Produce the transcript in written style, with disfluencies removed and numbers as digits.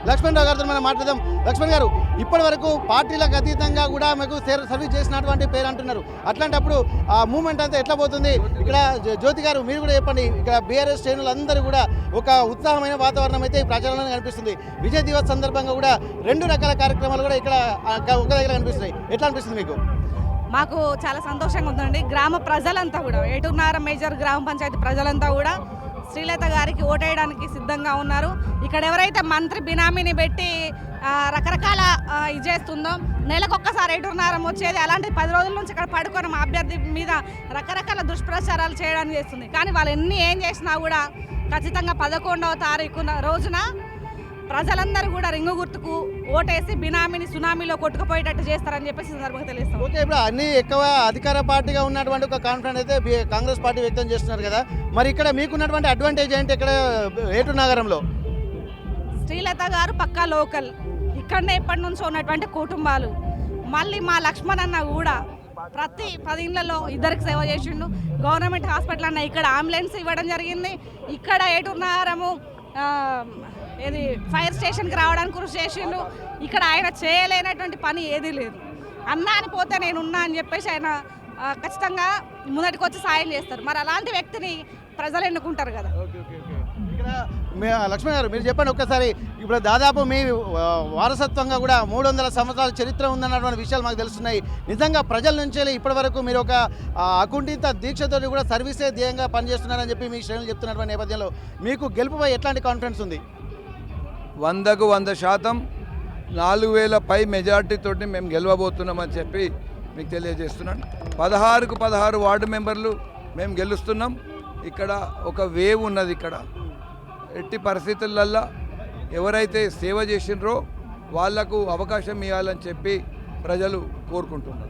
లక్ష్మణ్ రావు గారితో మనం మాట్లాడదాం. లక్ష్మణ్ గారు, ఇప్పటి వరకు పార్టీలకు అతీతంగా కూడా మీకు సర్వీస్ చేసినటువంటి పేరు అంటున్నారు. అట్లాంటప్పుడు ఆ మూమెంట్ అంతా ఎట్లా పోతుంది? ఇక్కడ జ్యోతి గారు మీరు కూడా చెప్పండి. ఇక్కడ బీఆర్ఎస్ శ్రేణులందరూ కూడా ఒక ఉత్సాహమైన వాతావరణం అయితే ఈ ప్రచారంలో కనిపిస్తుంది. విజయ్ దివస్ సందర్భంగా కూడా 2 రకాల కార్యక్రమాలు కూడా ఇక్కడ ఒక దగ్గర కనిపిస్తున్నాయి. ఎట్లా అనిపిస్తుంది మీకు? మాకు చాలా సంతోషంగా ఉందండి. గ్రామ ప్రజలంతా కూడా, ఏటున్నారం మేజర్ గ్రామ పంచాయతీ ప్రజలంతా కూడా శ్రీలత గారికి ఓటేయడానికి సిద్ధంగా ఉన్నారు. ఇక్కడ ఎవరైతే మంత్రి బినామీని పెట్టి రకరకాల ఇది చేస్తుందో, నెలకొక్కసారి ఏటున్నారం వచ్చేది, అలాంటి 10 రోజుల నుంచి ఇక్కడ పడుకొని మా అభ్యర్థి మీద రకరకాల దుష్ప్రచారాలు చేయడానికి చేస్తుంది. కానీ వాళ్ళు ఏం చేసినా కూడా ఖచ్చితంగా 11వ తారీఖున రోజున ప్రజలందరూ కూడా రింగు గుర్తుకు ఓటేసి బినామీని సునామీలో కొట్టుకుపోయేటట్టు చేస్తారని చెప్పేసి సందర్భంగా తెలుస్తాం. ఓకే, ఇప్పుడు అన్ని ఎక్కువ అధికార పార్టీగా ఉన్నటువంటి ఒక కాన్ఫిడెన్స్ అయితే కాంగ్రెస్ పార్టీ వ్యక్తం చేస్తున్నారు కదా, మరి ఇక్కడ మీకున్నటువంటి అడ్వాంటేజ్ ఏంటి? ఇక్కడ ఏటూరు నగరంలో శ్రీలత గారు పక్కా లోకల్, ఇక్కడనే ఎప్పటి నుంచో ఉన్నటువంటి కుటుంబాలు. మళ్ళీ మా లక్ష్మణ్ అన్న కూడా ప్రతి 10 ఇళ్లలో 2కి సేవ చేసిండు. గవర్నమెంట్ హాస్పిటల్ అన్న ఇక్కడ అంబులెన్స్ ఇవ్వడం జరిగింది. ఇక్కడ ఏటున్నారము ఏది ఫైర్ స్టేషన్కి రావడానికి కృషి చేసిండు. ఇక్కడ ఆయన చేయలేనటువంటి పని ఏదీ లేదు. అన్నా అని పోతే నేనున్నా అని చెప్పేసి ఆయన ఖచ్చితంగా ముందటికి వచ్చి సాయం చేస్తారు. మరి అలాంటి వ్యక్తిని ప్రజలు ఎన్నుకుంటారు కదా. ఇక్కడ లక్ష్మణ్ గారు మీరు చెప్పండి ఒక్కసారి. ఇప్పుడు దాదాపు మీ వారసత్వంగా కూడా 300 సంవత్సరాల చరిత్ర ఉందన్నటువంటి విషయాలు మాకు తెలుస్తున్నాయి. నిజంగా ప్రజల నుంచి ఇప్పటి వరకు మీరు ఒక అకుంఠిత దీక్షతో కూడా సర్వీసే ధ్యేయంగా పనిచేస్తున్నారని చెప్పి మీ శ్రేణులు చెప్తున్నటువంటి నేపథ్యంలో మీకు గెలుపుపై ఎట్లాంటి కాన్ఫిడెన్స్ ఉంది? 100కు 100% 4000 పై మెజార్టీతోటి మేము గెలవబోతున్నామని చెప్పి మీకు తెలియజేస్తున్నాను. 16కు 16 వార్డు మెంబర్లు మేము గెలుస్తున్నాం. ఇక్కడ ఒక వేవ్ ఉన్నది. ఇక్కడ ఎట్టి పరిస్థితులల్లో ఎవరైతే సేవ చేసినరో వాళ్లకు అవకాశం ఇవ్వాలని చెప్పి ప్రజలు కోరుకుంటున్నారు.